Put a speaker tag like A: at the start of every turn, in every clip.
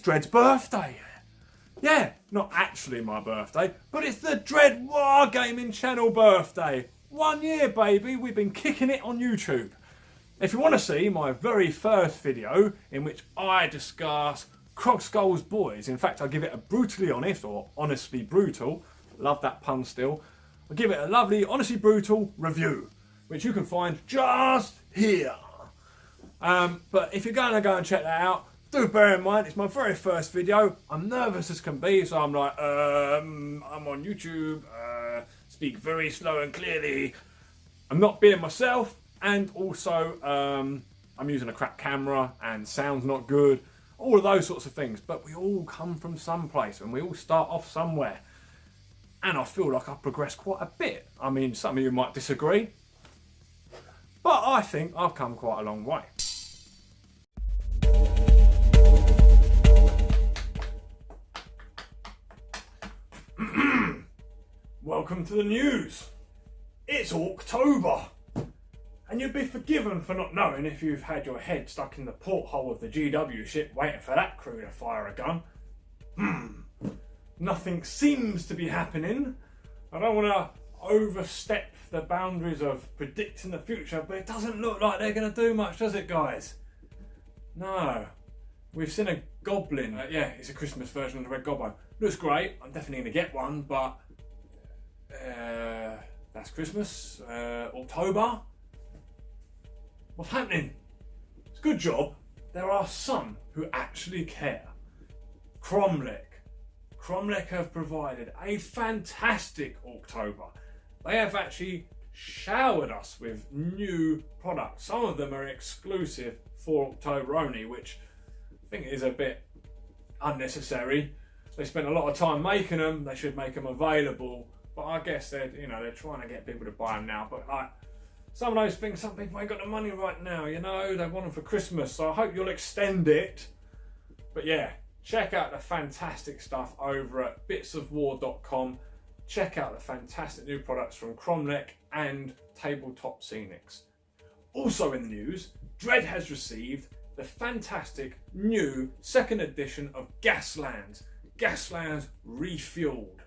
A: Dread's birthday. Yeah, not actually my birthday, but it's the Dread Wargaming channel birthday. 1 year, baby, we've been kicking it on YouTube. If you want to see my very first video in which I discuss Krogskull's boys, in fact I give it a brutally honest, or honestly brutal, love that pun still, I give it a lovely honestly brutal review, which you can find just here. But if you're going to go and check that out, do bear in mind it's my very first video. I'm nervous as can be, so I'm like, I'm on YouTube, speak very slow and clearly. I'm not being myself, and also I'm using a crap camera and sound's not good, all of those sorts of things. But we all come from some place and we all start off somewhere. And I feel like I've progressed quite a bit. I mean, some of you might disagree, but I think I've come quite a long way. Welcome to the news. It's Orktober. And you'd be forgiven for not knowing if you've had your head stuck in the porthole of the GW ship waiting for that crew to fire a gun. Nothing seems to be happening. I don't want to overstep the boundaries of predicting the future, but it doesn't look like they're going to do much, does it, guys? No. We've seen a goblin. Yeah, it's a Christmas version of the Red Goblin. Looks great. I'm definitely going to get one, but that's Christmas. October. What's happening? It's a good job. There are some who actually care. Kromlech have provided a fantastic October. They have actually showered us with new products. Some of them are exclusive for October only, which I think is a bit unnecessary. They spent a lot of time making them. They should make them available. But I guess they're trying to get people to buy them now. But like some of those things, some people ain't got the money right now. They want them for Christmas. So I hope you'll extend it. But yeah. Check out the fantastic stuff over at bitsofwar.com. Check out the fantastic new products from Kromlech and Tabletop Scenics. Also in the news, Dread has received the fantastic new second edition of Gaslands. Gaslands Refueled.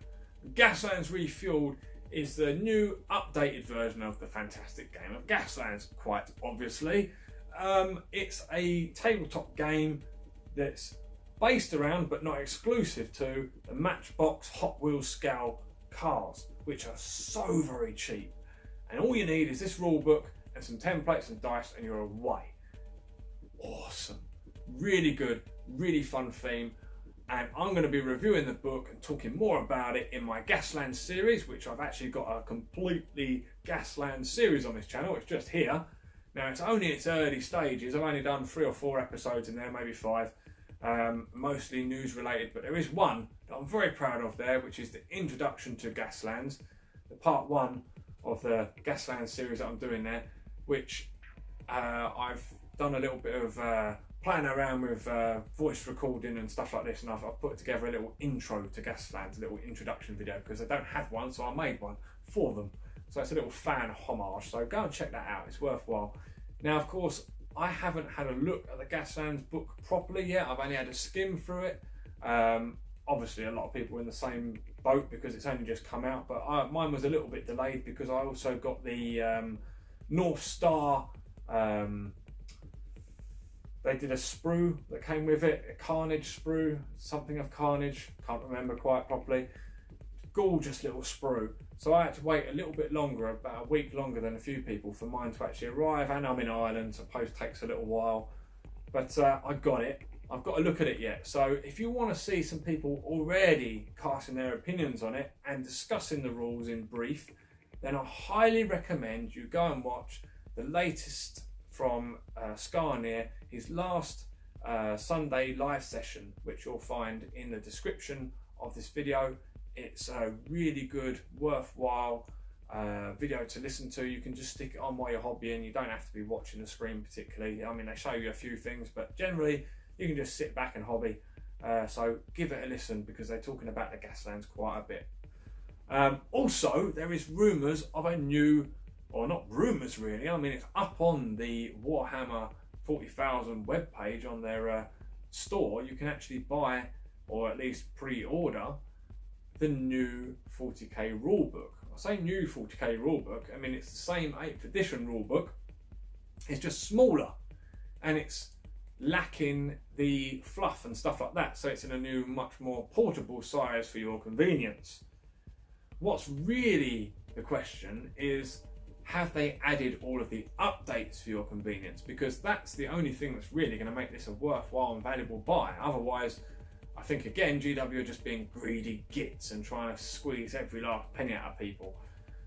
A: Gaslands Refueled is the new updated version of the fantastic game of Gaslands, quite obviously. It's a tabletop game that's based around, but not exclusive to, the Matchbox Hot Wheels scale cars, which are so very cheap. And all you need is this rule book and some templates and dice, and you're away. Awesome. Really good, really fun theme. And I'm going to be reviewing the book and talking more about it in my Gaslands series, which I've actually got a completely Gaslands series on this channel. It's just here. Now, it's only its early stages. I've only done 3 or 4 episodes in there, maybe 5. Mostly news related, but there is one that I'm very proud of there, which is the introduction to Gaslands, the part 1 of the Gaslands series that I'm doing there, which I've done a little bit of playing around with voice recording and stuff like this, and I've put together a little intro to Gaslands, a little introduction video, because I don't have one, so I made one for them. So it's a little fan homage, so go and check that out, it's worthwhile. Now, of course, I haven't had a look at the Gaslands book properly yet. I've only had a skim through it. Obviously, a lot of people are in the same boat because it's only just come out, but mine was a little bit delayed because I also got the North Star. They did a sprue that came with it, a Carnage sprue, something of Carnage, can't remember quite properly. Gorgeous little sprue. So I had to wait a little bit longer, about a week longer than a few people, for mine to actually arrive, and I'm in Ireland, so post takes a little while. But I got it. I've got to look at it yet. So if you want to see some people already casting their opinions on it and discussing the rules in brief, then I highly recommend you go and watch the latest from Skarnir, his last Sunday live session, which you'll find in the description of this video. It's a really good, worthwhile video to listen to. You can just stick it on while you're hobbying. You don't have to be watching the screen particularly. I mean, they show you a few things, but generally you can just sit back and hobby. So give it a listen, because they're talking about the Gaslands quite a bit. Also, there is rumours of a new, or not rumours really, I mean it's up on the Warhammer 40,000 webpage on their store you can actually buy, or at least pre-order, the new 40k rulebook. I say new 40k rulebook, I mean it's the same 8th edition rulebook, it's just smaller and it's lacking the fluff and stuff like that, so it's in a new, much more portable size for your convenience. What's really the question is, have they added all of the updates for your convenience? Because that's the only thing that's really going to make this a worthwhile and valuable buy. Otherwise, I think again, GW are just being greedy gits and trying to squeeze every last penny out of people.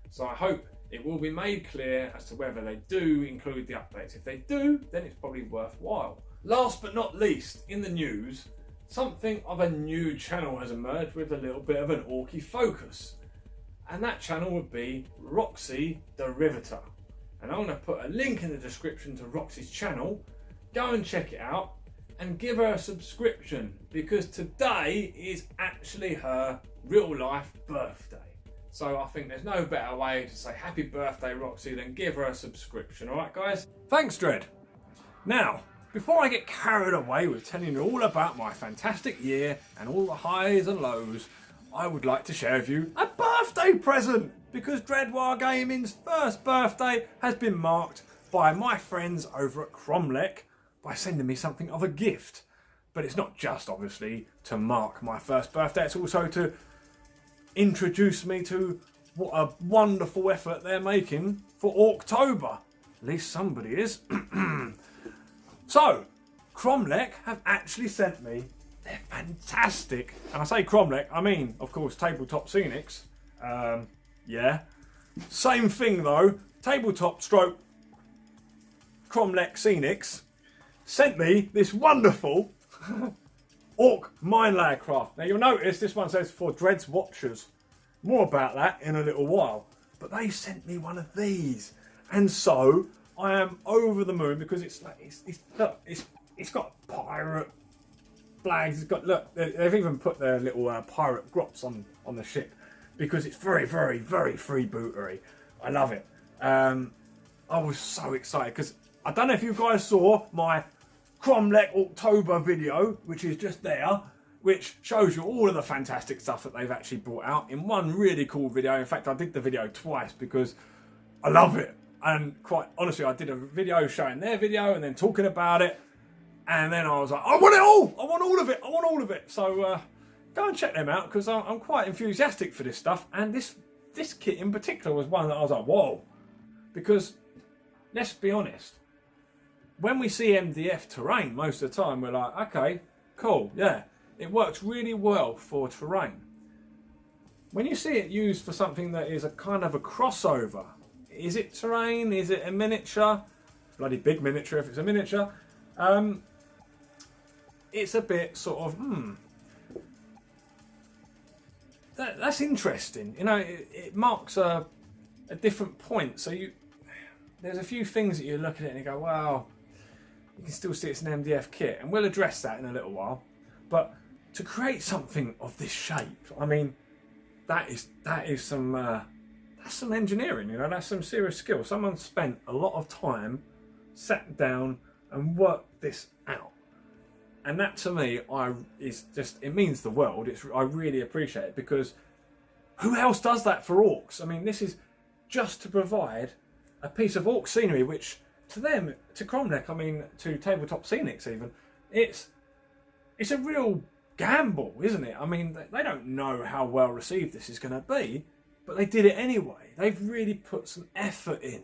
A: So I hope it will be made clear as to whether they do include the updates. If they do, then it's probably worthwhile. Last but not least, in the news, something of a new channel has emerged with a little bit of an orky focus. And that channel would be Roxy the Riveter. And I'm going to put a link in the description to Roxy's channel. Go and check it out and give her a subscription, because today is actually her real life birthday. So I think there's no better way to say happy birthday, Roxy, than give her a subscription. Alright guys? Thanks, Dread. Now, before I get carried away with telling you all about my fantastic year and all the highs and lows, I would like to share with you a birthday present, because Dread Waaagh Gaming's first birthday has been marked by my friends over at Kromlech by sending me something of a gift. But it's not just obviously to mark my first birthday, it's also to introduce me to what a wonderful effort they're making for Orktober. At least somebody is. So, Kromlech have actually sent me their fantastic, and I say Kromlech, I mean, of course, Tabletop Scenics. Yeah. Same thing though, Tabletop stroke Kromlech Scenics sent me this wonderful Orc Minelayer craft. Now you'll notice this one says for Dread's Watchers. More about that in a little while. But they sent me one of these. And so I am over the moon, because it's like, it's got pirate flags. It's got, look, they've even put their little pirate grots on the ship, because it's very, very, very freebootery. I love it. I was so excited, because I don't know if you guys saw my Kromlech Orktober video, which is just there, which shows you all of the fantastic stuff that they've actually brought out in one really cool video. In fact, I did the video twice because I love it. And quite honestly, I did a video showing their video and then talking about it. And then I was like, I want it all! I want all of it! I want all of it! So go and check them out, because I'm quite enthusiastic for this stuff. And this kit in particular was one that I was like, whoa. Because, let's be honest, when we see MDF terrain, most of the time we're like, okay, cool, yeah. It works really well for terrain. When you see it used for something that is a kind of a crossover, is it terrain? Is it a miniature? Bloody big miniature if it's a miniature. It's a bit sort of, that's interesting. You know, it marks a different point. So there's a few things that you look at it and you go, wow, you can still see it's an MDF kit. And we'll address that in a little while. But to create something of this shape, I mean, that is some that's some engineering, you know, that's some serious skill. Someone spent a lot of time, sat down and worked this out. And that to me, it means the world. I really appreciate it, because who else does that for orcs? I mean, this is just to provide a piece of orc scenery, which to them, to Kromlech, I mean, to Tabletop Scenics even, it's a real gamble, isn't it? I mean, they don't know how well received this is going to be, but they did it anyway. They've really put some effort in.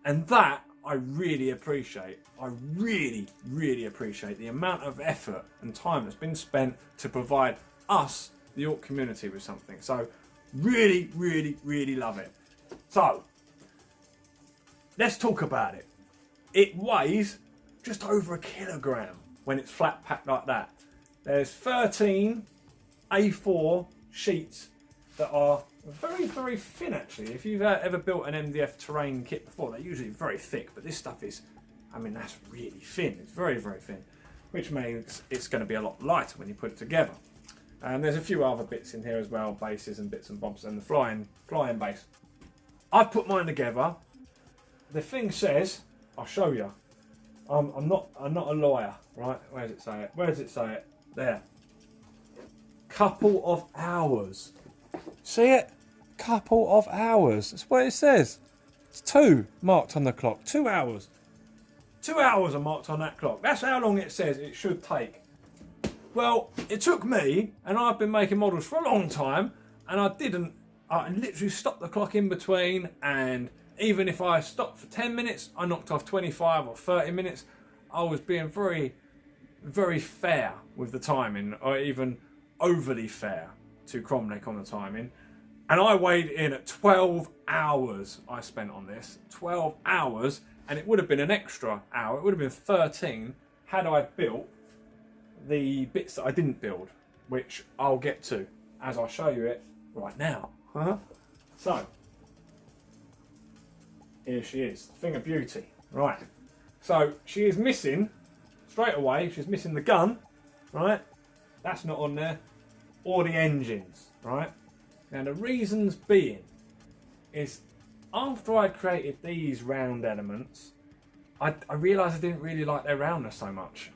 A: And that I really appreciate. I really, really appreciate the amount of effort and time that's been spent to provide us, the orc community, with something. So really, really, really love it. So let's talk about it. It weighs just over 1 kilogram when it's flat packed like that. There's 13 A4 sheets that are very, very thin actually. If you've ever built an MDF terrain kit before, they're usually very thick, but this stuff is, I mean, that's really thin. It's very, very thin, which means it's going to be a lot lighter when you put it together. And there's a few other bits in here as well, bases and bits and bobs, and the flying base. I've put mine together. The thing says, I'll show you. I'm not a lawyer, right? Where does it say it? Where does it say it? There. Couple of hours. See it? Couple of hours. That's what it says. It's 2 marked on the clock. 2 hours. 2 hours are marked on that clock. That's how long it says it should take. Well, it took me, and I've been making models for a long time, and I literally stopped the clock in between, and even if I stopped for 10 minutes, I knocked off 25 or 30 minutes. I was being very, very fair with the timing, or even overly fair to Kromlech on the timing. And I weighed in at 12 hours I spent on this. 12 hours, and it would have been an extra hour. It would have been 13 had I built the bits that I didn't build, which I'll get to as I show you it right now. So, here she is, Thing of Beauty. Right, so she is missing, straight away, she's missing the gun, right? That's not on there, or the engines, right? Now the reasons being is after I created these round elements, I realised I didn't really like their roundness so much.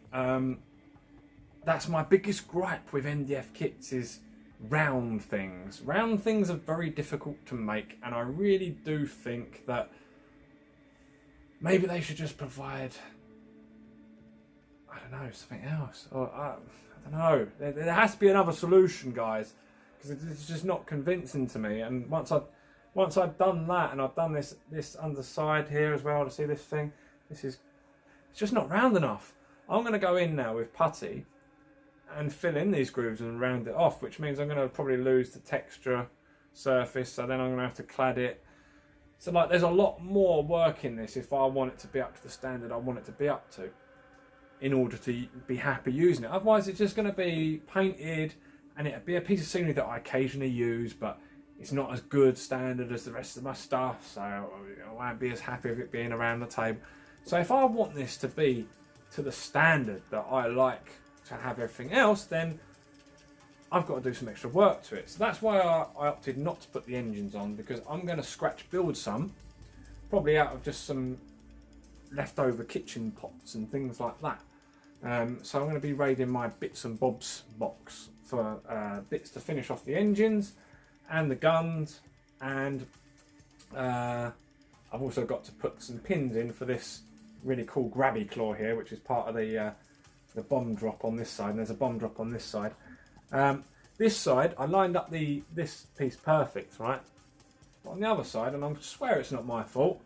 A: That's my biggest gripe with MDF kits is round things. Round things are very difficult to make, and I really do think that maybe they should just provide, I don't know, something else. Or I don't know. There has to be another solution, guys, because it's just not convincing to me. And once I've done that, and I've done this underside here as well to see this thing, it's just not round enough. I'm going to go in now with putty and fill in these grooves and round it off, which means I'm going to probably lose the texture surface, so then I'm going to have to clad it. So like there's a lot more work in this if I want it to be up to the standard I want it to be up to in order to be happy using it. Otherwise it's just going to be painted and it'll be a piece of scenery that I occasionally use, but it's not as good standard as the rest of my stuff, so I won't be as happy with it being around the table. So if I want this to be to the standard that I like to have everything else, then I've got to do some extra work to it. So that's why I opted not to put the engines on, because I'm going to scratch build some, probably out of just some leftover kitchen pots and things like that. So I'm going to be raiding my bits and bobs box for bits to finish off the engines and the guns, and I've also got to put some pins in for this really cool grabby claw here, which is part of the bomb drop on this side, and there's a bomb drop on this side. This side, I lined up this piece perfect, right? But on the other side, and I swear it's not my fault,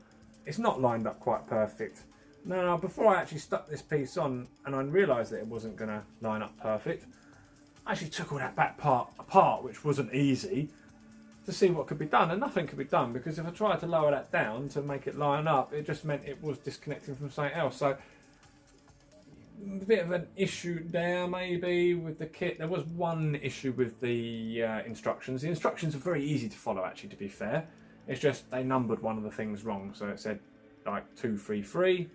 A: it's not lined up quite perfect. Now, before I actually stuck this piece on, and I realised that it wasn't going to line up perfect, I actually took all that back part apart, which wasn't easy, to see what could be done, and nothing could be done, because if I tried to lower that down to make it line up, it just meant it was disconnecting from something else. So a bit of an issue there maybe with the kit. There was one issue with the instructions. The instructions are very easy to follow, actually, to be fair. It's just they numbered one of the things wrong, so it said like 233,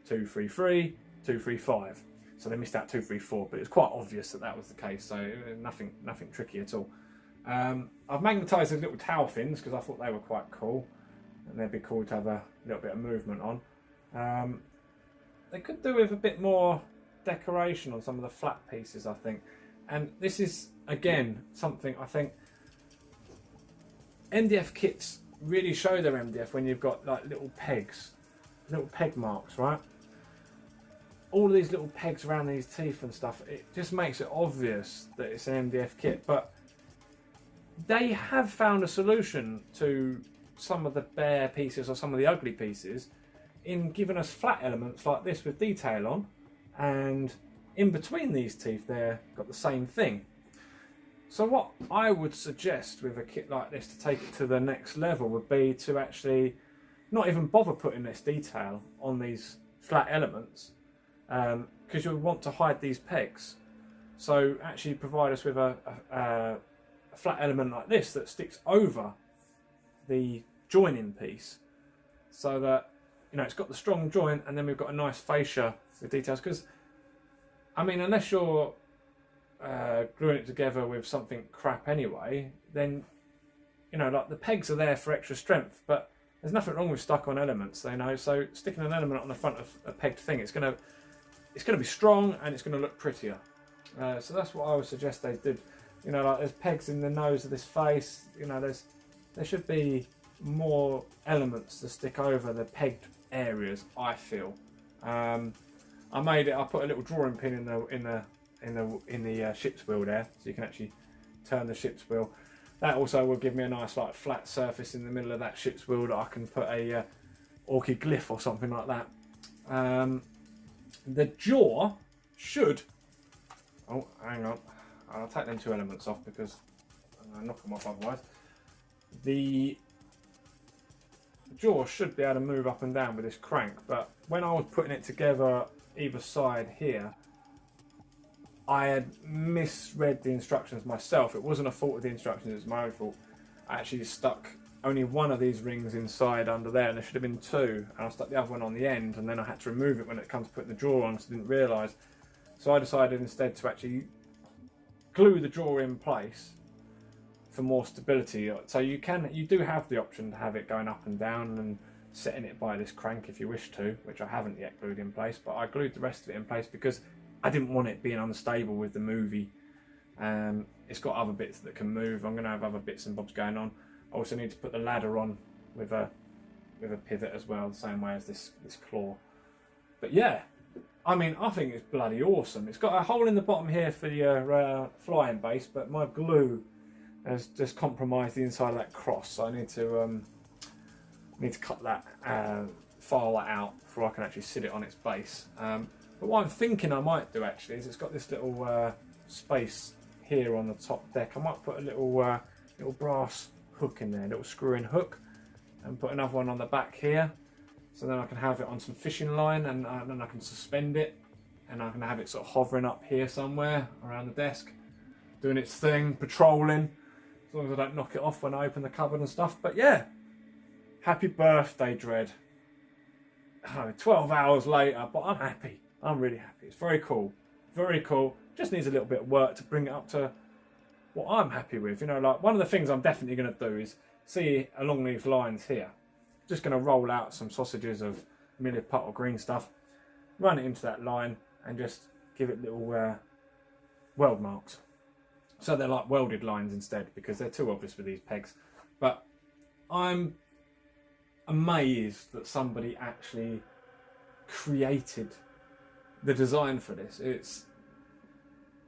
A: 233, 235. So they missed out 234, but it was quite obvious that that was the case, so nothing tricky at all. I've magnetised the little tail fins because I thought they were quite cool, and they'd be cool to have a little bit of movement on. They could do with a bit more decoration on some of the flat pieces, I think. And this is, again, something I think MDF kits really show their MDF when you've got like little pegs, little peg marks, right? All of these little pegs around these teeth and stuff, it just makes it obvious that it's an MDF kit. But they have found a solution to some of the bare pieces or some of the ugly pieces in giving us flat elements like this with detail on, and in between these teeth they've got the same thing. So what I would suggest with a kit like this to take it to the next level would be to actually not even bother putting this detail on these flat elements, because you'll want to hide these pegs. So actually provide us with a flat element like this that sticks over the joining piece, so that it's got the strong joint, and then we've got a nice fascia with details. Because I mean, unless you're gluing it together with something crap anyway, then like the pegs are there for extra strength, but there's nothing wrong with stuck on elements, you know. So sticking an element on the front of a pegged thing, it's gonna be strong and it's gonna look prettier. So that's what I would suggest they did. You know, like there's pegs in the nose of this face. You know, there should be more elements to stick over the pegged areas, I feel. I put a little drawing pin in the ship's wheel there, so you can actually turn the ship's wheel. That also will give me a nice like flat surface in the middle of that ship's wheel that I can put a orky glyph or something like that. The jaw should. Oh, hang on. I'll take them 2 elements off because I'll knock them off otherwise. The jaw should be able to move up and down with this crank, but when I was putting it together either side here, I had misread the instructions myself. It wasn't a fault of the instructions, it was my own fault. I actually stuck only one of these rings inside under there, and there should have been 2, and I stuck the other one on the end, and then I had to remove it when it comes to putting the jaw on, so I didn't realise. So I decided instead to actually glue the jaw in place for more stability. So you do have the option to have it going up and down and setting it by this crank if you wish to, which I haven't yet glued in place, but I glued the rest of it in place because I didn't want it being unstable with the movie. It's got other bits that can move. I'm going to have other bits and bobs going on. I also need to put the ladder on with a pivot as well, the same way as this claw. But yeah, I mean, I think it's bloody awesome. It's got a hole in the bottom here for your flying base, but my glue has just compromised the inside of that cross, so I need to cut that, file that out before I can actually sit it on its base. But what I'm thinking I might do actually is it's got this little space here on the top deck. I might put a little brass hook in there, a little screw-in hook, and put another one on the back here. So then I can have it on some fishing line, and then I can suspend it, and I can have it sort of hovering up here somewhere around the desk, doing its thing, patrolling, as long as I don't knock it off when I open the cupboard and stuff. But yeah, happy birthday, Dread. 12 hours later, but I'm happy. I'm really happy. It's very cool. Very cool. Just needs a little bit of work to bring it up to what I'm happy with. You know, like one of the things I'm definitely going to do is see along these lines here. Just going to roll out some sausages of millet pot or green stuff, run it into that line, and just give it little weld marks. So they're like welded lines instead, because they're too obvious with these pegs. But I'm amazed that somebody actually created the design for this.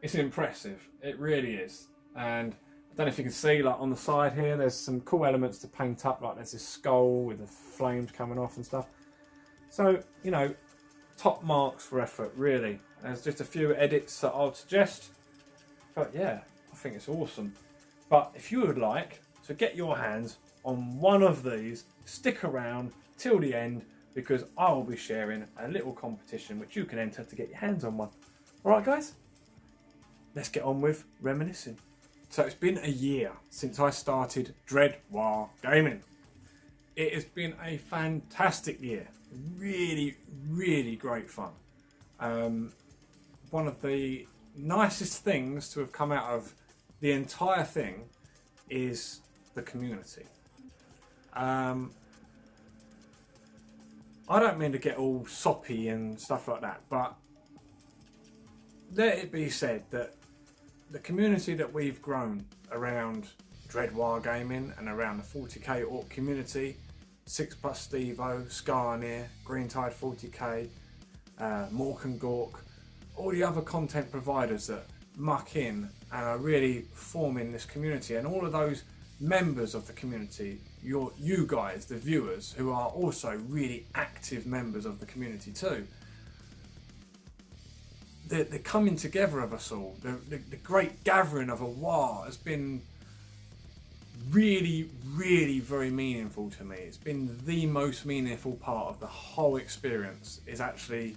A: It's impressive. It really is. And I don't know if you can see, like on the side here, there's some cool elements to paint up, like there's this skull with the flames coming off and stuff. So, you know, top marks for effort, really. There's just a few edits that I would suggest. But yeah, I think it's awesome. But if you would like to get your hands on one of these, stick around till the end, because I will be sharing a little competition which you can enter to get your hands on one. Alright guys, let's get on with reminiscing. So it's been a year since I started Dread Waaagh Gaming. It has been a fantastic year. Really, really great fun. One of the nicest things to have come out of the entire thing is the community. I don't mean to get all soppy and stuff like that, but let it be said that the community that we've grown around Dread Waaagh Gaming and around the 40k Orc community, 6+ Stevo, Skarnir, Greentide 40k, Mork and Gork, all the other content providers that muck in and are really forming this community, and all of those members of the community, you guys, the viewers, who are also really active members of the community too. The coming together of us all, the great gathering of a Waaagh has been really, really very meaningful to me. It's been the most meaningful part of the whole experience, is actually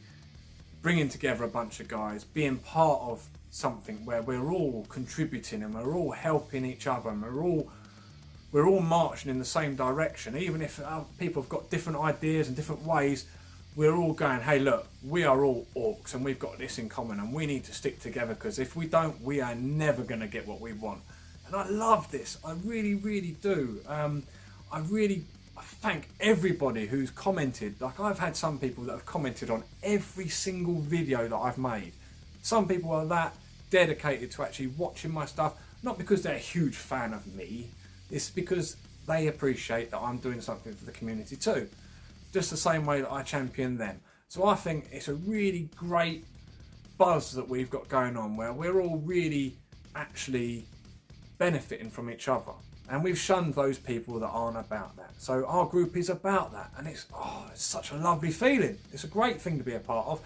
A: bringing together a bunch of guys, being part of something where we're all contributing and we're all helping each other, and we're all marching in the same direction. Even if people have got different ideas and different ways, we're all going, hey look, we are all orcs and we've got this in common and we need to stick together, because if we don't, we are never going to get what we want. And I love this. I really, really do. I I thank everybody who's commented. Like, I've had some people that have commented on every single video that I've made. Some people are that dedicated to actually watching my stuff, not because they're a huge fan of me, it's because they appreciate that I'm doing something for the community too. Just the same way that I champion them. So I think it's a really great buzz that we've got going on, where we're all really actually benefiting from each other. And we've shunned those people that aren't about that. So our group is about that. And it's such a lovely feeling. It's a great thing to be a part of.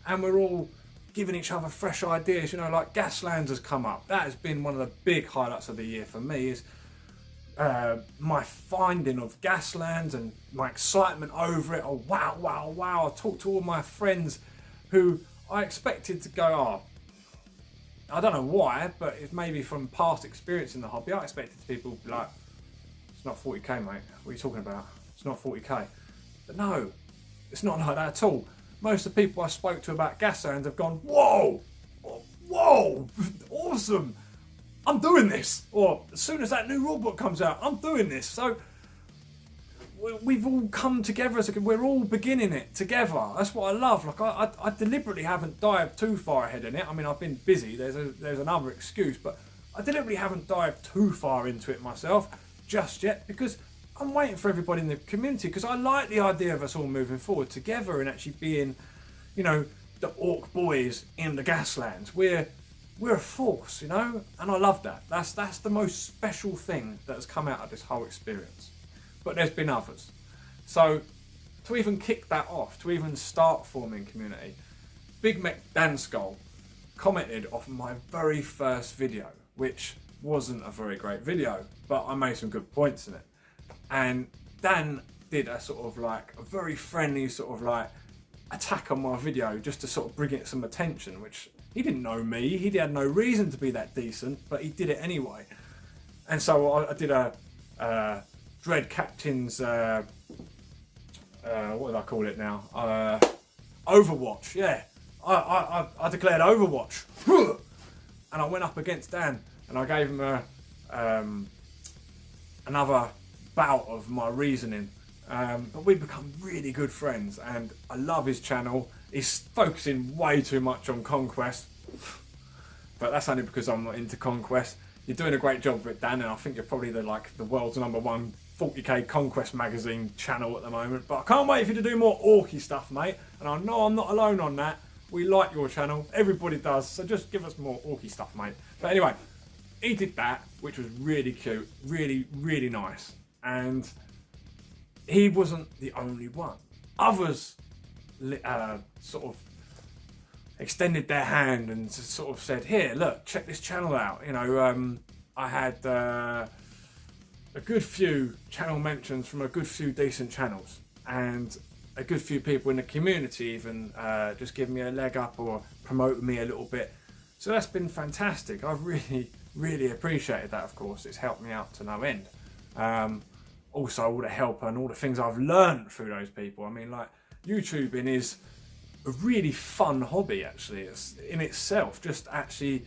A: And we're all giving each other fresh ideas. You know, like Gaslands has come up. That has been one of the big highlights of the year for me, is my finding of Gaslands and my excitement over it. Oh, wow, wow, wow. I talked to all my friends who I expected to go, I don't know why, but it's maybe from past experience in the hobby. I expected people to be like, it's not 40k, mate. What are you talking about? It's not 40k. But no, it's not like that at all. Most of the people I spoke to about Gaslands have gone, whoa, whoa, awesome. I'm doing this. Or as soon as that new rulebook comes out, I'm doing this. So we've all come together as we're all beginning it together. That's what I love. Like, I deliberately haven't dived too far ahead in it. I mean, I've been busy. There's another excuse, but I deliberately haven't dived too far into it myself just yet, because I'm waiting for everybody in the community, because I like the idea of us all moving forward together and actually being, you know, the Orc boys in the Gaslands. We're a force, you know, and I love that. That's the most special thing that has come out of this whole experience. But there's been others. So to even kick that off, to even start forming community, Big Mech Dan Skull commented off my very first video, which wasn't a very great video, but I made some good points in it. And Dan did a sort of like a very friendly sort of like attack on my video, just to sort of bring it some attention, which he didn't know me, he had no reason to be that decent, but he did it anyway. And so I did a Dread Captain's, what did I call it now? Overwatch, yeah. I declared Overwatch. And I went up against Dan, and I gave him another bout of my reasoning. But we've become really good friends, and I love his channel. He's focusing way too much on Conquest. But that's only because I'm not into Conquest. You're doing a great job with it, Dan, and I think you're probably the world's #1 40k Conquest magazine channel at the moment. But I can't wait for you to do more Orky stuff, mate. And I know I'm not alone on that. We like your channel. Everybody does. So just give us more Orky stuff, mate. But anyway, he did that, which was really cute. Really, really nice. And he wasn't the only one. Others sort of extended their hand and sort of said, here, look, check this channel out. You know, I had a good few channel mentions from a good few decent channels, and a good few people in the community even just giving me a leg up or promoting me a little bit. So that's been fantastic. I've really appreciated that, of course. It's helped me out to no end. Also, all the help and all the things I've learned through those people. I mean, like, YouTubing is a really fun hobby, actually. It's in itself, just actually,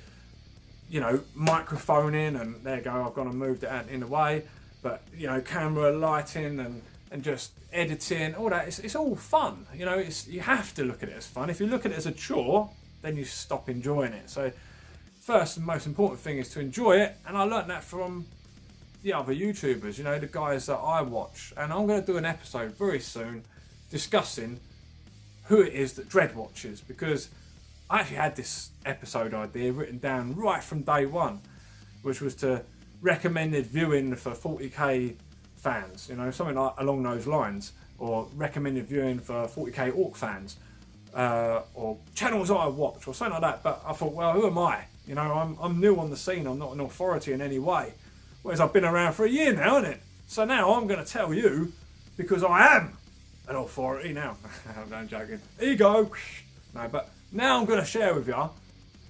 A: you know, microphoning, and there you go, I've gone and moved it out in a way, but, you know, camera, lighting, and just editing, all that, it's all fun. You know, you have to look at it as fun. If you look at it as a chore, then you stop enjoying it. So first and most important thing is to enjoy it, and I learned that from the other YouTubers, you know, the guys that I watch. And I'm going to do an episode very soon discussing who it is that Dread watches, because I actually had this episode idea written down right from day one, which was to recommended viewing for 40k fans, you know, something like along those lines, or recommended viewing for 40k Orc fans, or channels I watch, or something like that. But I thought, well, who am I? You know, I'm new on the scene. I'm not an authority in any way. Whereas I've been around for a year now, isn't it? So now I'm going to tell you, because I am an authority now. I'm joking. Ego. No, but now I'm going to share with you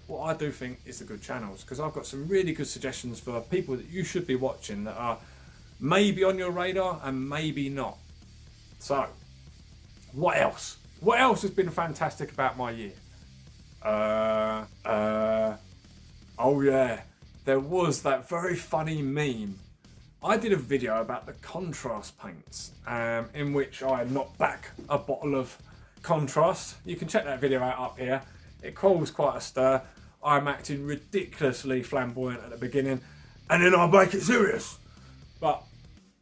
A: what I do think is the good channels, because I've got some really good suggestions for people that you should be watching that are maybe on your radar and maybe not. So, what else? What else has been fantastic about my year? Oh yeah, there was that very funny meme I did a video about the contrast paints, in which I knocked back a bottle of contrast. You can check that video out up here. It caused quite a stir. I'm acting ridiculously flamboyant at the beginning, and then I make it serious. But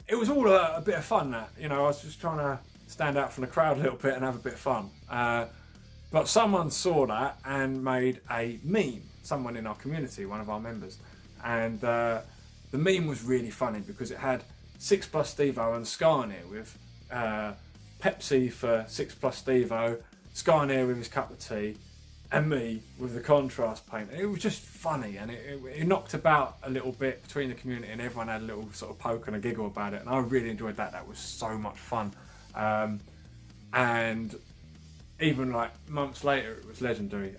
A: it was all a bit of fun, that, you know, I was just trying to stand out from the crowd a little bit and have a bit of fun. But someone saw that and made a meme, someone in our community, one of our members. And the meme was really funny because it had 6 Plus Steve-O and Skarnir with Pepsi for 6 Plus Steve-O, Skarnir with his cup of tea, and me with the contrast paint. It was just funny, and it knocked about a little bit between the community, and everyone had a little sort of poke and a giggle about it, and I really enjoyed that. That was so much fun. And even like months later, it was legendary.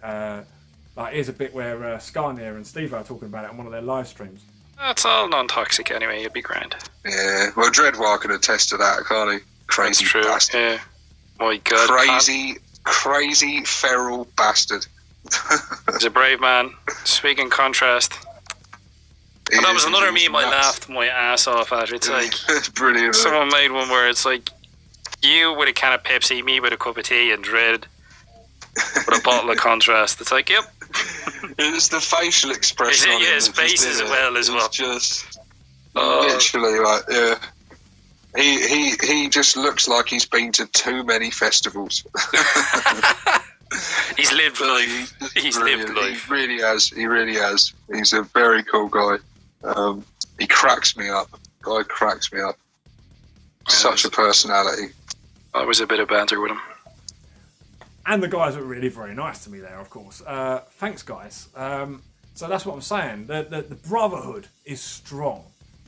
A: Like, here's a bit where Skarnir and Steve are talking about it on one of their live streams.
B: That's all non-toxic anyway, you'd be grand.
C: Yeah, well, Dreadwar can attest to that, can't he? Crazy bastard.
B: Yeah. My God.
C: Crazy feral bastard.
B: He's a brave man. Speaking contrast. But that was another meme I laughed my ass off at. It's like,
C: it's brilliant.
B: Someone made one where it's like, you with a can of Pepsi, me with a cup of tea, and Dread with a bottle of contrast. It's like, yep.
C: It's the facial expression.
B: Yeah, his face as well.
C: It's just literally like, yeah. He just looks like he's been to too many festivals.
B: He's lived life. He's lived life.
C: He really has. He really has. He's a very cool guy. He cracks me up. Guy cracks me up. Such a personality.
B: That was a bit of banter with him.
A: And the guys were really very nice to me there, of course. Thanks, guys. So that's what I'm saying. The brotherhood is strong.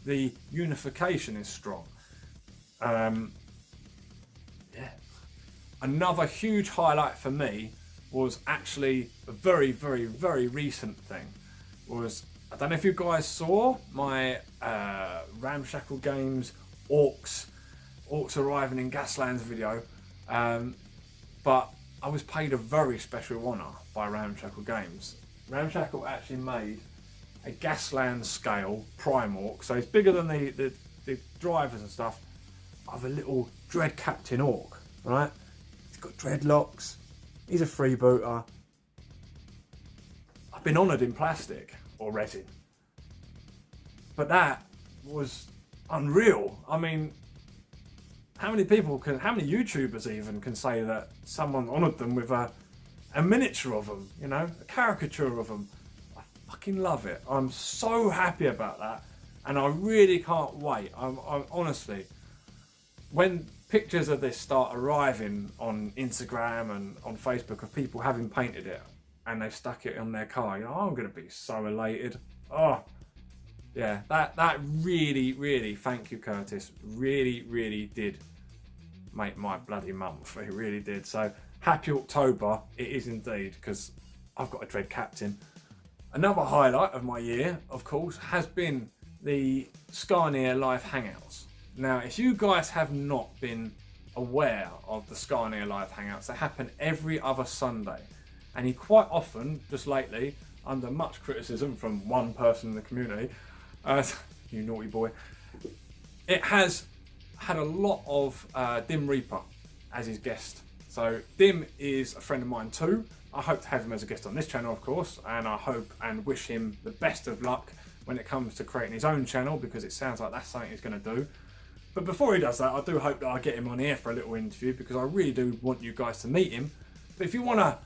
A: The unification is strong. Yeah. Another huge highlight for me was actually a very, very, very recent thing. I don't know if you guys saw my Ramshackle Games Orcs arriving in Gaslands video, but I was paid a very special honour by Ramshackle Games. Ramshackle actually made a Gaslands scale Prime Orc, so it's bigger than the drivers and stuff, of a little Dread Captain Orc, right? He's got dreadlocks, he's a freebooter. I've been honoured in plastic or resin, but that was unreal. I mean, how many YouTubers even can say that someone honoured them with a miniature of them, you know, a caricature of them? I fucking love it. I'm so happy about that, and I really can't wait. I'm honestly, when pictures of this start arriving on Instagram and on Facebook of people having painted it and they've stuck it on their car, you know, I'm going to be so elated. Oh, yeah, that really, really, thank you, Curtis, really, really did make my bloody month. It really did. So happy Orktober, it is indeed, because I've got a Dread Captain. Another highlight of my year, of course, has been the Skarnir Live Hangouts. Now, if you guys have not been aware of the Skarnir Live Hangouts, they happen every other Sunday. And he quite often, just lately, under much criticism from one person in the community, you naughty boy, it has had a lot of Dim Reaper as his guest. So Dim is a friend of mine too. I hope to have him as a guest on this channel, of course, and I hope and wish him the best of luck when it comes to creating his own channel, because it sounds like that's something he's going to do. But before he does that, I do hope that I get him on here for a little interview, because I really do want you guys to meet him. But if you want to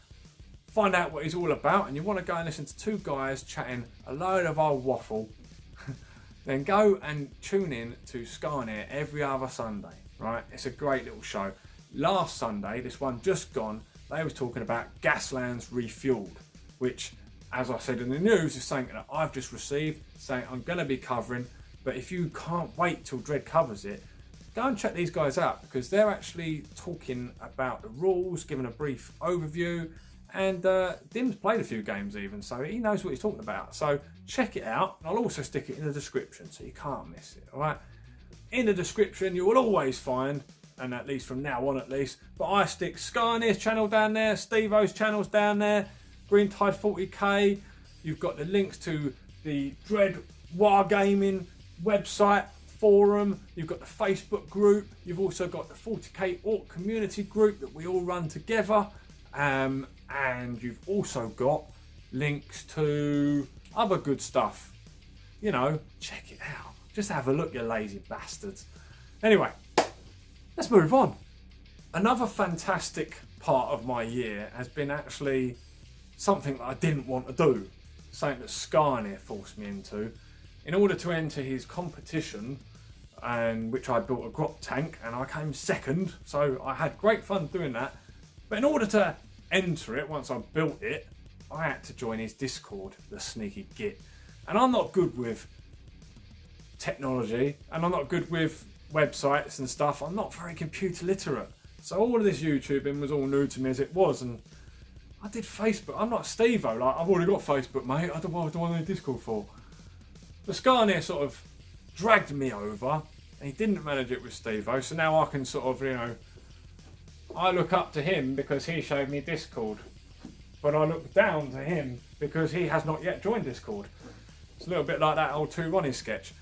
A: find out what he's all about and you want to go and listen to two guys chatting a load of old waffle, then go and tune in to Skarnir every other Sunday, right? It's a great little show. Last Sunday, this one just gone, they was talking about Gaslands Refueled, which, as I said in the news, is something that I've just received, saying I'm going to be covering. But if you can't wait till Dread covers it, go and check these guys out, because they're actually talking about the rules, giving a brief overview, and Dim's played a few games even, so he knows what he's talking about. So check it out, and I'll also stick it in the description so you can't miss it, alright? In the description you will always find, and at least from now on at least, but I stick Skarnir's channel down there, Steve-O's channel's down there, Green Tide 40k, you've got the links to the Dread Wargaming website, forum, you've got the Facebook group, you've also got the 40k Orc community group that we all run together, and you've also got links to other good stuff. You know, check it out. Just have a look, you lazy bastards. Anyway, let's move on. Another fantastic part of my year has been actually something that I didn't want to do. Something that Skarnir forced me into. In order to enter his competition, and which I built a grot tank, and I came second, so I had great fun doing that. But in order to enter it, once I built it, I had to join his Discord, the sneaky git. And I'm not good with technology, and I'm not good with websites and stuff. I'm not very computer literate. So all of this YouTubing was all new to me as it was, and I did Facebook. I'm not Steve-O, like, I've already got Facebook, mate. I don't know what I need Discord for. The Skarnir sort of dragged me over, and he didn't manage it with Steve-O, so now I can sort of, you know, I look up to him because he showed me Discord, but I look down to him because he has not yet joined Discord. It's a little bit like that old 2 Ronnie sketch.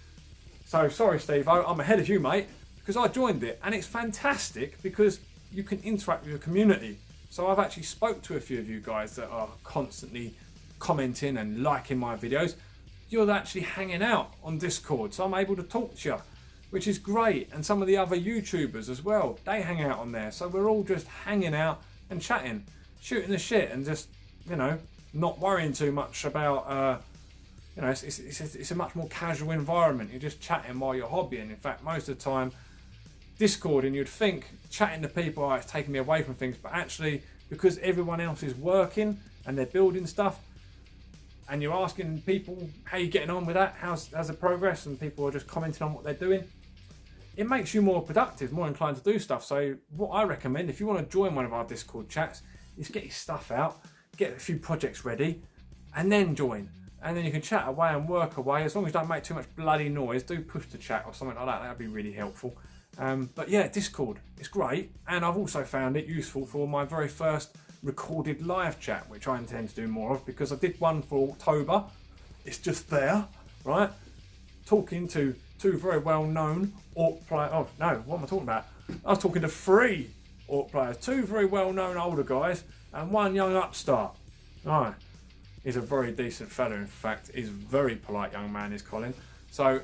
A: So sorry, Steve-O, I'm ahead of you, mate, because I joined it, and it's fantastic because you can interact with your community. So I've actually spoke to a few of you guys that are constantly commenting and liking my videos. You're actually hanging out on Discord, so I'm able to talk to you, which is great. And some of the other YouTubers as well, they hang out on there. So we're all just hanging out and chatting, shooting the shit, and just, you know, not worrying too much about, you know, it's a much more casual environment. You're just chatting while you're hobbying. In fact, most of the time, Discord, and you'd think chatting to people, oh, it's taking me away from things, but actually because everyone else is working and they're building stuff, and you're asking people how you're getting on with that, how's the progress, and people are just commenting on what they're doing, it makes you more productive, more inclined to do stuff. So what I recommend, if you want to join one of our Discord chats, is get your stuff out, get a few projects ready, and then join. And then you can chat away and work away. As long as you don't make too much bloody noise, do push to chat or something like that. That'd be really helpful. But yeah, Discord, it's great. And I've also found it useful for my very first recorded live chat, which I intend to do more of, because I did one for Orktober. It's just there, right? Talking to 2 very well-known Orc players. Oh, no, what am I talking about? I was talking to 3 Orc players. 2 very well-known older guys and 1 young upstart. Right. He's a very decent fella, in fact. He's a very polite young man, is Colin. So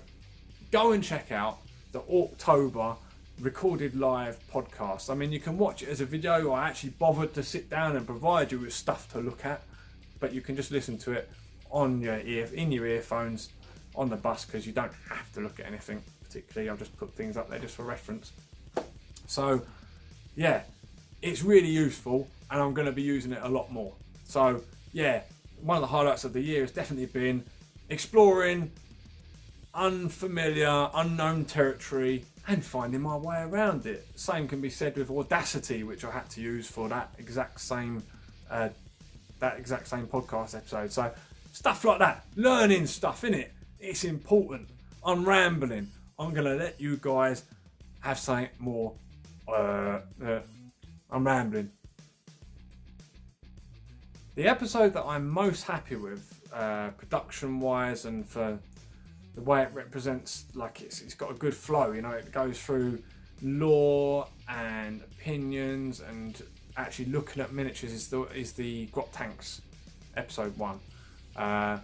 A: go and check out the Orktober recorded live podcast. I mean, you can watch it as a video. I actually bothered to sit down and provide you with stuff to look at, but you can just listen to it on your in your earphones on the bus, because you don't have to look at anything particularly. I'll just put things up there just for reference. So yeah, it's really useful, and I'm going to be using it a lot more. So yeah, one of the highlights of the year has definitely been exploring unfamiliar, unknown territory and finding my way around it. Same can be said with Audacity, which I had to use for that exact same podcast episode. So stuff like that, learning stuff, innit? It's important. I'm rambling. I'm gonna let you guys have something more. I'm rambling. The episode that I'm most happy with, production-wise, and for the way it represents, like it's got a good flow, you know, it goes through lore and opinions and actually looking at miniatures, is the Grot Tanks episode 1. I'm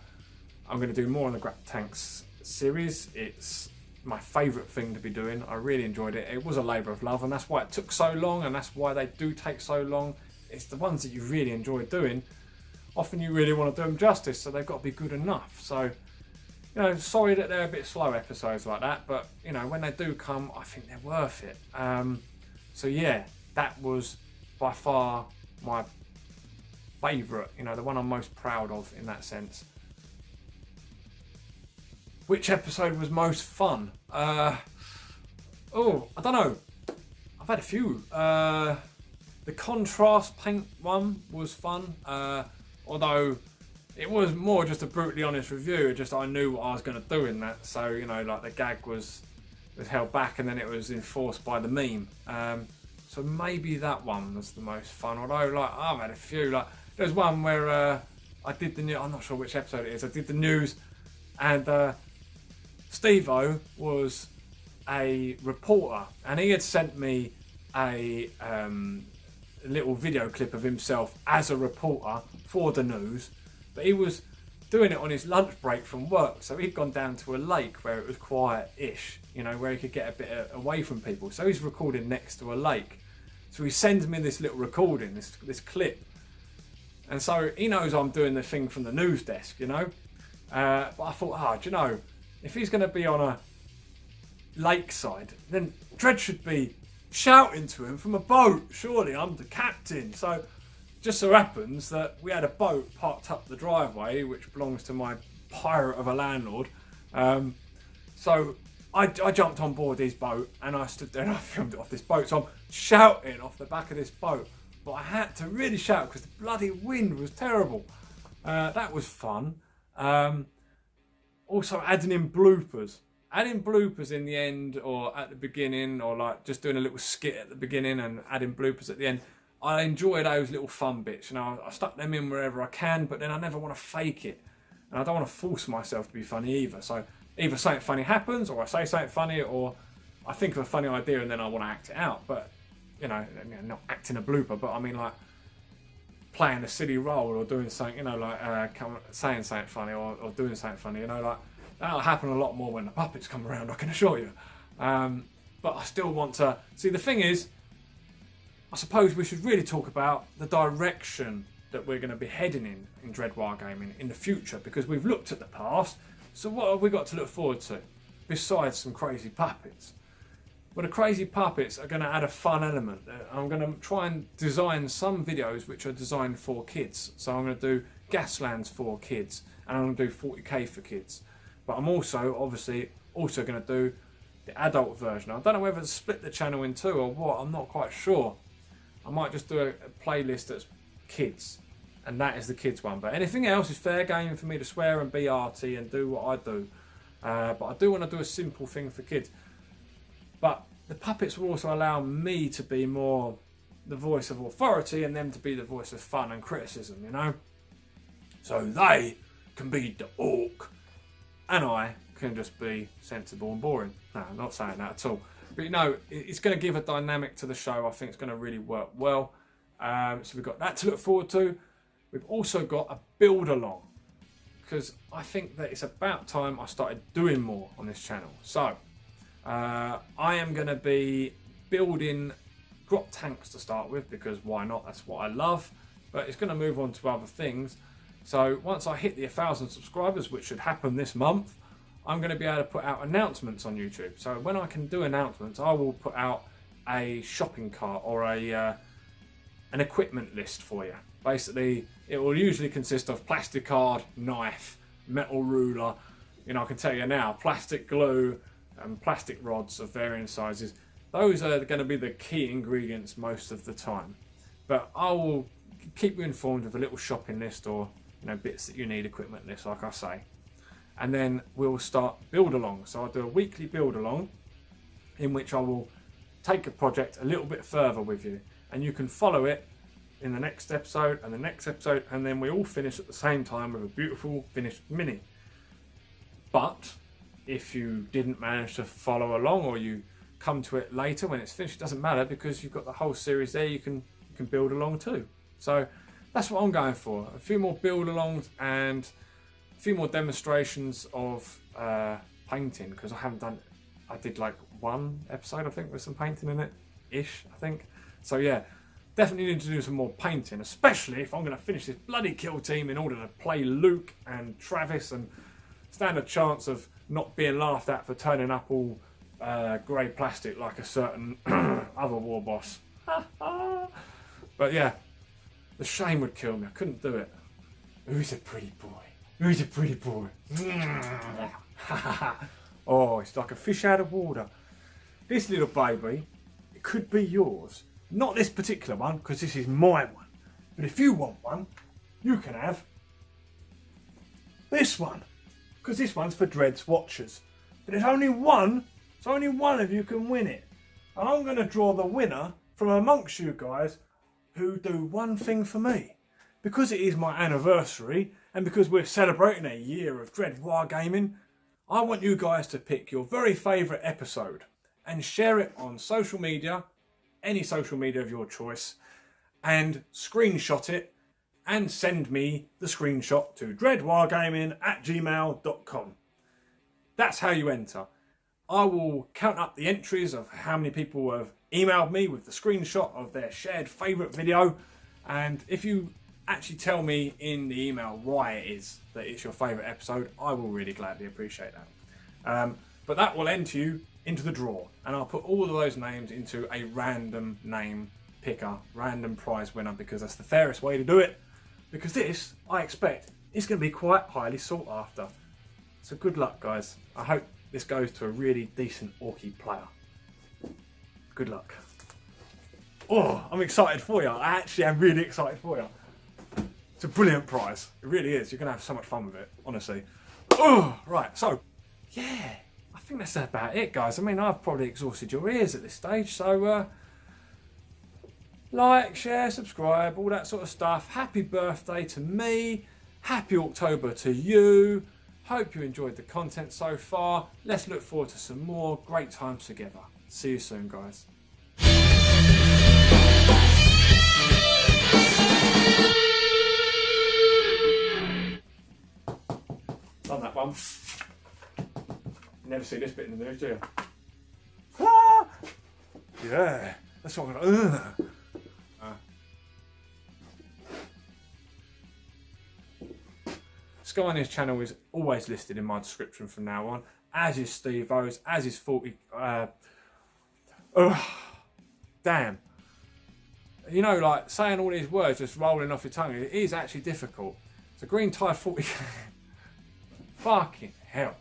A: going to do more on the Grot Tanks series. It's my favourite thing to be doing. I really enjoyed it. It was a labour of love, and that's why it took so long, and that's why they do take so long. It's the ones that you really enjoy doing. Often you really want to do them justice, so they've got to be good enough. So, you know, sorry that they're a bit slow episodes like that, but you know, when they do come, I think they're worth it. So yeah, that was by far my favourite, you know, the one I'm most proud of in that sense. Which episode was most fun? I don't know. I've had a few. The contrast paint one was fun, although it was more just a brutally honest review. Just I knew what I was going to do in that, so you know, like the gag was held back, and then it was enforced by the meme. So maybe that one was the most fun. Although, like, I've had a few. Like, there's one where I did the news. I'm not sure which episode it is. I did the news, and Steve-O was a reporter, and he had sent me a little video clip of himself as a reporter for the news, but he was doing it on his lunch break from work, so he'd gone down to a lake where it was quiet-ish, you know, where he could get a bit away from people. So he's recording next to a lake. So he sends me this little recording, this clip. And so he knows I'm doing the thing from the news desk, you know. But I thought, do you know, if he's going to be on a lakeside, then Dredd should be shouting to him from a boat. Surely, I'm the captain. So just so happens that we had a boat parked up the driveway, which belongs to my pirate of a landlord. So I jumped on board his boat and I stood there and I filmed it off this boat. So I'm shouting off the back of this boat. But I had to really shout because the bloody wind was terrible. That was fun. Also adding in bloopers. Adding bloopers in the end or at the beginning, or like just doing a little skit at the beginning and adding bloopers at the end. I enjoy those little fun bits. You know, I stuck them in wherever I can, but then I never want to fake it. And I don't want to force myself to be funny either. So either something funny happens, or I say something funny, or I think of a funny idea and then I want to act it out. But, you know, not acting a blooper, but I mean like playing a silly role or doing something, you know, like saying something funny or doing something funny, you know, like that'll happen a lot more when the puppets come around, I can assure you. But I still want to... See, the thing is, I suppose we should really talk about the direction that we're going to be heading in Dread Wargaming in the future, because we've looked at the past, so what have we got to look forward to, besides some crazy puppets? Well, the crazy puppets are going to add a fun element. I'm going to try and design some videos which are designed for kids. So I'm going to do Gaslands for kids, and I'm going to do 40k for kids. But I'm also, obviously, also going to do the adult version. I don't know whether to split the channel in two or what, I'm not quite sure. I might just do a playlist that's kids, and that is the kids one. But anything else is fair game for me to swear and be arty and do what I do. But I do want to do a simple thing for kids. But the puppets will also allow me to be more the voice of authority and them to be the voice of fun and criticism, you know? So they can be the orc, and I can just be sensible and boring. No, I'm not saying that at all. But you know, it's going to give a dynamic to the show. I think it's going to really work well. So we've got that to look forward to. We've also got a build along, because I think that it's about time I started doing more on this channel. So I am going to be building grot tanks to start with, because why not? That's what I love. But it's going to move on to other things. So once I hit the 1,000 subscribers, which should happen this month, I'm going to be able to put out announcements on YouTube. So when I can do announcements, I will put out a shopping cart or an equipment list for you. Basically, it will usually consist of plastic card, knife, metal ruler. You know, I can tell you now, plastic glue and plastic rods of varying sizes. Those are going to be the key ingredients most of the time. But I will keep you informed of a little shopping list, or you know, bits that you need, equipment list, like I say. And then we'll start build along. So I'll do a weekly build along in which I will take a project a little bit further with you, and you can follow it in the next episode and the next episode, and then we all finish at the same time with a beautiful finished mini. But if you didn't manage to follow along, or you come to it later when it's finished, it doesn't matter, because you've got the whole series there. You can build along too. So that's what I'm going for. A few more build alongs and a few more demonstrations of painting, because I haven't done... I did like one episode, I think, with some painting in it ish, I think. So yeah, definitely need to do some more painting, especially if I'm going to finish this bloody kill team in order to play Luke and Travis and stand a chance of not being laughed at for turning up all grey plastic like a certain other war boss. But yeah, the shame would kill me. I couldn't do it. Who's a pretty boy? Who's a pretty boy? Oh, it's like a fish out of water. This little baby, it could be yours. Not this particular one, because this is my one. But if you want one, you can have this one, because this one's for Dread's Watchers. But there's only one, so only one of you can win it. And I'm going to draw the winner from amongst you guys who do one thing for me. Because it is my anniversary, and because we're celebrating a year of Dread Wargaming, I want you guys to pick your very favourite episode. and share it on social media, any social media of your choice, and screenshot it and send me the screenshot to dreadwargaming@gmail.com. That's how you enter. I will count up the entries of how many people have emailed me with the screenshot of their shared favourite video, and if you actually tell me in the email why it is that it's your favourite episode, I will really gladly appreciate that. But that will enter you into the draw, and I'll put all of those names into a random name picker, random prize winner, because that's the fairest way to do it, because this, I expect, is going to be quite highly sought after. So good luck, guys. I hope this goes to a really decent Orky player. Good luck. Oh, I'm excited for you. I actually am really excited for you. It's a brilliant prize. It really is. You're going to have so much fun with it, honestly. Oh, right. So, yeah, I think that's about it, guys. I mean, I've probably exhausted your ears at this stage. So, like, share, subscribe, all that sort of stuff. Happy birthday to me. Happy Orktober to you. Hope you enjoyed the content so far. Let's look forward to some more great times together. See you soon, guys. Done that one. You never see this bit in the news, do you? Ah! Yeah, that's what I'm gonna. Skyne's channel is always listed in my description from now on, as is Steve-O's, as is 40. Damn. You know, like saying all these words just rolling off your tongue, it is actually difficult. So Green Tide 40. Fucking hell.